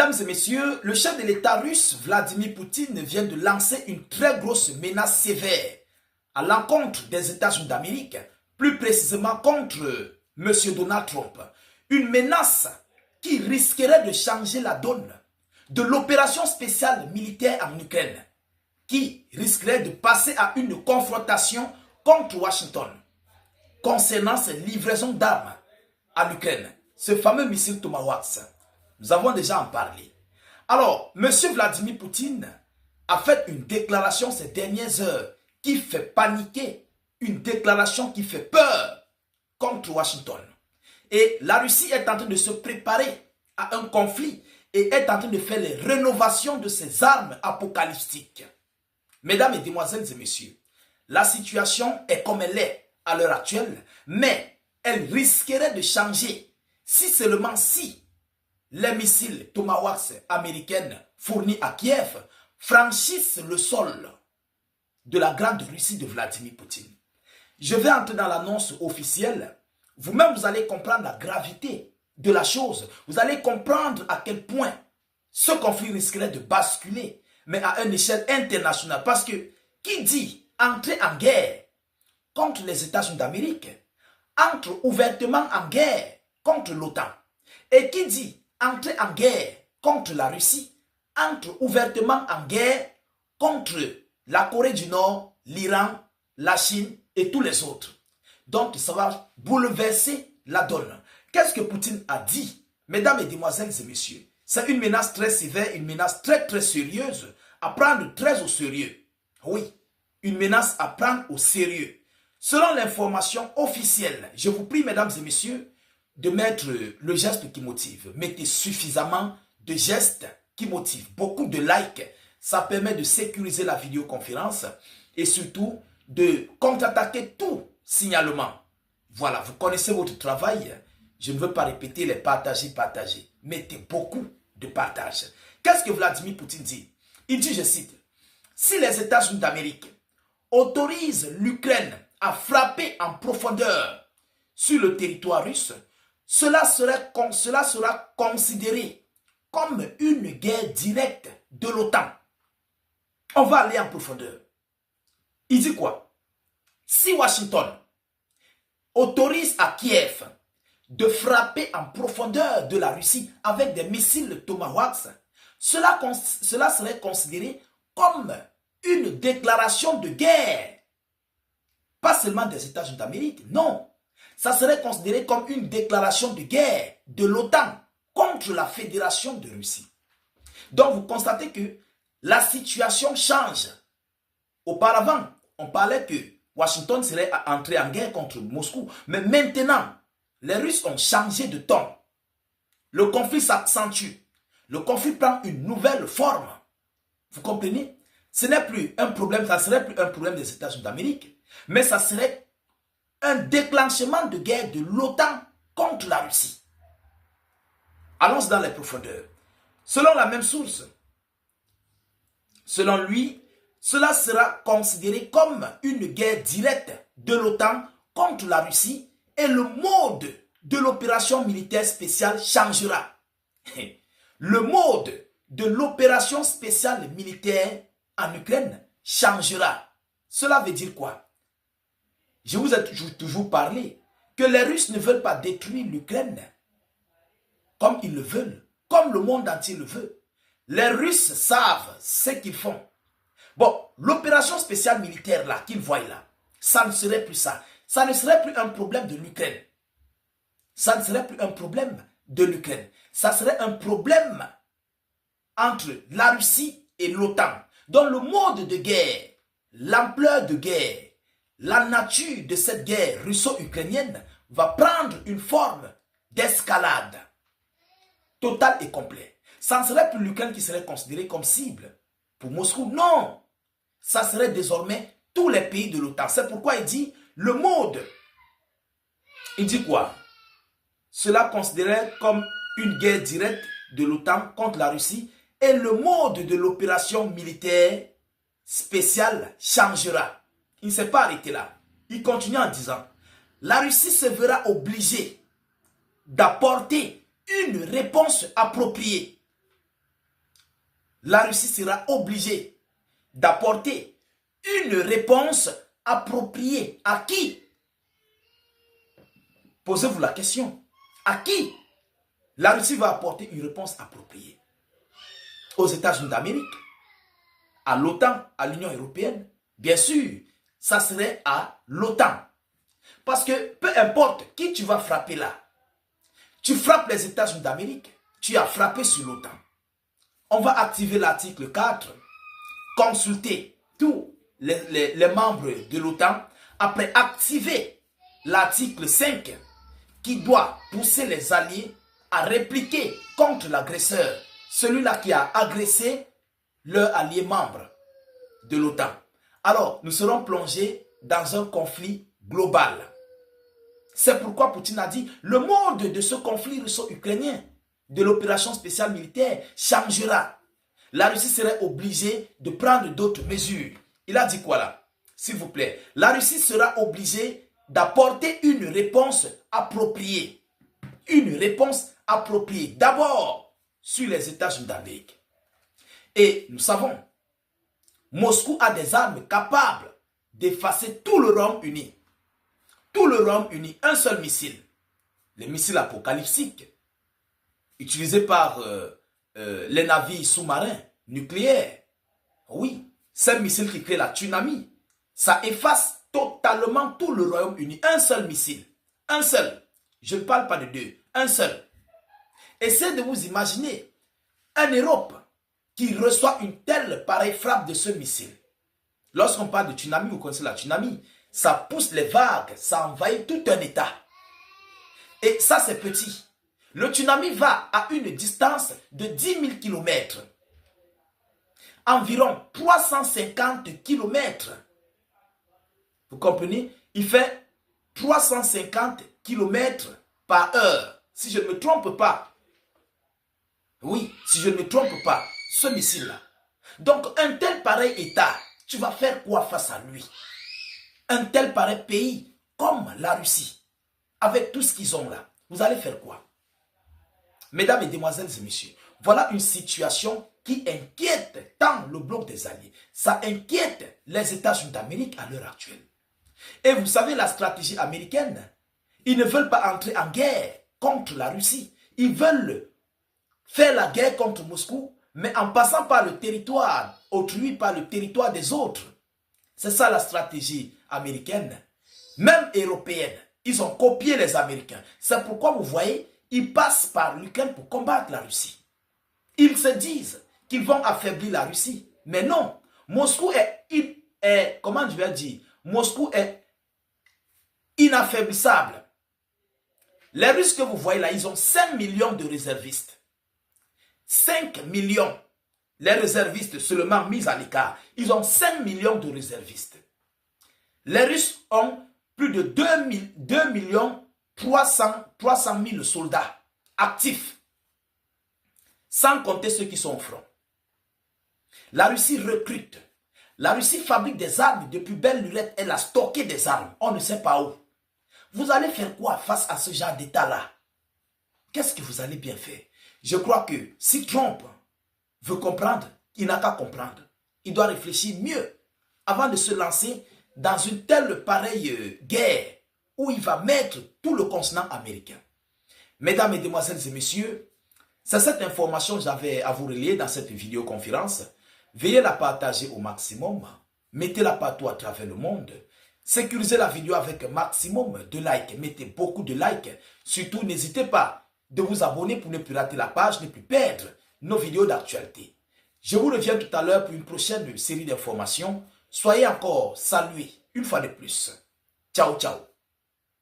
Mesdames et messieurs, le chef de l'État russe, Vladimir Poutine, vient de lancer une très grosse menace sévère à l'encontre des États-Unis d'Amérique, plus précisément contre M. Donald Trump. Une menace qui risquerait de changer la donne de l'opération spéciale militaire en Ukraine, qui risquerait de passer à une confrontation contre Washington concernant ces livraisons d'armes à l'Ukraine, ce fameux missile Tomahawk. Nous avons déjà en parlé. Alors, M. Vladimir Poutine a fait une déclaration ces dernières heures qui fait paniquer, une déclaration qui fait peur contre Washington. Et la Russie est en train de se préparer à un conflit et est en train de faire les rénovations de ses armes apocalyptiques. Mesdames et demoiselles et messieurs, la situation est comme elle est à l'heure actuelle, mais elle risquerait de changer si seulement si les missiles Tomahawk américains fournis à Kiev franchissent le sol de la grande Russie de Vladimir Poutine. Je vais entrer dans l'annonce officielle. Vous-même, vous allez comprendre la gravité de la chose. Vous allez comprendre à quel point ce conflit risquerait de basculer, mais à une échelle internationale. Parce que qui dit entrer en guerre contre les États-Unis d'Amérique entre ouvertement en guerre contre l'OTAN. Et qui dit entrer en guerre contre la Russie entre ouvertement en guerre contre la Corée du Nord, l'Iran, la Chine et tous les autres. Donc ça va bouleverser la donne. Qu'est-ce que Poutine a dit? Mesdames et demoiselles et messieurs, c'est une menace très sévère, une menace très très sérieuse, à prendre très au sérieux. Oui, une menace à prendre au sérieux. Selon l'information officielle, je vous prie mesdames et messieurs de mettre le geste qui motive. Mettez suffisamment de gestes qui motivent. Beaucoup de likes, ça permet de sécuriser la vidéoconférence et surtout de contre-attaquer tout signalement. Voilà, vous connaissez votre travail. Je ne veux pas répéter les partager. Mettez beaucoup de partage. Qu'est-ce que Vladimir Poutine dit? Il dit, je cite, si les États-Unis d'Amérique autorisent l'Ukraine à frapper en profondeur sur le territoire russe, cela sera considéré comme une guerre directe de l'OTAN. On va aller en profondeur. Il dit quoi? Si Washington autorise à Kiev de frapper en profondeur de la Russie avec des missiles Tomahawk, cela serait considéré comme une déclaration de guerre. Pas seulement des États-Unis d'Amérique, non. Ça serait considéré comme une déclaration de guerre de l'OTAN contre la Fédération de Russie. Donc vous constatez que la situation change. Auparavant, on parlait que Washington serait entré en guerre contre Moscou. Mais maintenant, les Russes ont changé de ton. Le conflit s'accentue. Le conflit prend une nouvelle forme. Vous comprenez? Ce n'est plus un problème, ça ne serait plus un problème des États-Unis d'Amérique, mais ça serait un déclenchement de guerre de l'OTAN contre la Russie. Allons dans les profondeurs. Selon la même source, selon lui, cela sera considéré comme une guerre directe de l'OTAN contre la Russie et le mode de l'opération militaire spéciale changera. Le mode de l'opération spéciale militaire en Ukraine changera. Cela veut dire quoi? Je vous ai toujours parlé que les Russes ne veulent pas détruire l'Ukraine comme ils le veulent, comme le monde entier le veut. Les Russes savent ce qu'ils font. Bon, l'opération spéciale militaire là, qu'ils voient là, ça ne serait plus ça. Ça ne serait plus un problème de l'Ukraine. Ça ne serait plus un problème de l'Ukraine. Ça serait un problème entre la Russie et l'OTAN. Donc le mode de guerre, l'ampleur de guerre, la nature de cette guerre russo-ukrainienne va prendre une forme d'escalade totale et complète. Ça ne serait plus l'Ukraine qui serait considérée comme cible pour Moscou. Non, ça serait désormais tous les pays de l'OTAN. C'est pourquoi il dit le mode. Il dit quoi? Cela considéré comme une guerre directe de l'OTAN contre la Russie et le mode de l'opération militaire spéciale changera. Il ne s'est pas arrêté là. Il continue en disant, la Russie se verra obligée d'apporter une réponse appropriée la Russie sera obligée d'apporter une réponse appropriée. À qui? Posez-vous la question. À qui? La Russie va apporter une réponse appropriée. Aux États-Unis d'Amérique, à l'OTAN, à l'Union européenne. Bien sûr, ça serait à l'OTAN. Parce que peu importe qui tu vas frapper là, tu frappes les États-Unis d'Amérique, tu as frappé sur l'OTAN. On va activer l'article 4, consulter tous les membres de l'OTAN, après activer l'article 5 qui doit pousser les alliés à répliquer contre l'agresseur, celui-là qui a agressé leur allié membre de l'OTAN. Alors, nous serons plongés dans un conflit global. C'est pourquoi Poutine a dit, le mode de ce conflit russo-ukrainien, de l'opération spéciale militaire, changera. La Russie serait obligée de prendre d'autres mesures. Il a dit quoi là? S'il vous plaît. La Russie sera obligée d'apporter une réponse appropriée. Une réponse appropriée. D'abord, sur les États-Unis d'Amérique. Et nous savons, Moscou a des armes capables d'effacer tout le Royaume-Uni. Tout le Royaume-Uni, un seul missile. Les missiles apocalyptiques, utilisés par les navires sous-marins nucléaires. Oui, c'est un missile qui crée la tsunami. Ça efface totalement tout le Royaume-Uni. Un seul missile. Un seul. Je ne parle pas de deux. Un seul. Essayez de vous imaginer un Europe qui reçoit une telle pareille frappe de ce missile. Lorsqu'on parle de tsunami, vous connaissez la tsunami, ça pousse les vagues, ça envahit tout un État. Et ça, c'est petit. Le tsunami va à une distance de 10 000 km. Environ 350 km. Vous comprenez? Il fait 350 km par heure. Si je ne me trompe pas. Oui, si je ne me trompe pas, ce missile-là. Donc, un tel pareil État, tu vas faire quoi face à lui? Un tel pareil pays comme la Russie, avec tout ce qu'ils ont là, vous allez faire quoi? Mesdames, et demoiselles et messieurs, voilà une situation qui inquiète tant le bloc des alliés. Ça inquiète les États-Unis d'Amérique à l'heure actuelle. Et vous savez la stratégie américaine, ils ne veulent pas entrer en guerre contre la Russie. Ils veulent faire la guerre contre Moscou, mais en passant par le territoire autrui, par le territoire des autres. C'est ça la stratégie américaine, même européenne. Ils ont copié les Américains. C'est pourquoi vous voyez, ils passent par l'Ukraine pour combattre la Russie. Ils se disent qu'ils vont affaiblir la Russie. Mais non, Moscou est comment je vais dire, Moscou est inaffaiblissable. Les Russes que vous voyez là, ils ont 5 millions de réservistes. 5 millions. Les réservistes seulement mis à l'écart. Ils ont 5 millions de réservistes. Les Russes ont plus de 2 millions 300 000 soldats actifs. Sans compter ceux qui sont au front. La Russie recrute. La Russie fabrique des armes depuis belle lurette. Elle a stocké des armes. On ne sait pas où. Vous allez faire quoi face à ce genre d'état-là? Qu'est-ce que vous allez bien faire? Je crois que si Trump veut comprendre, il n'a qu'à comprendre. Il doit réfléchir mieux avant de se lancer dans une telle pareille guerre où il va mettre tout le continent américain. Mesdames, et demoiselles et messieurs, c'est cette information que j'avais à vous relayer dans cette vidéoconférence. Veuillez la partager au maximum. Mettez-la partout à travers le monde. Sécurisez la vidéo avec un maximum de likes. Mettez beaucoup de likes. Surtout, n'hésitez pas de vous abonner pour ne plus rater la page, ne plus perdre nos vidéos d'actualité. Je vous reviens tout à l'heure pour une prochaine série d'informations. Soyez encore salués une fois de plus. Ciao, ciao.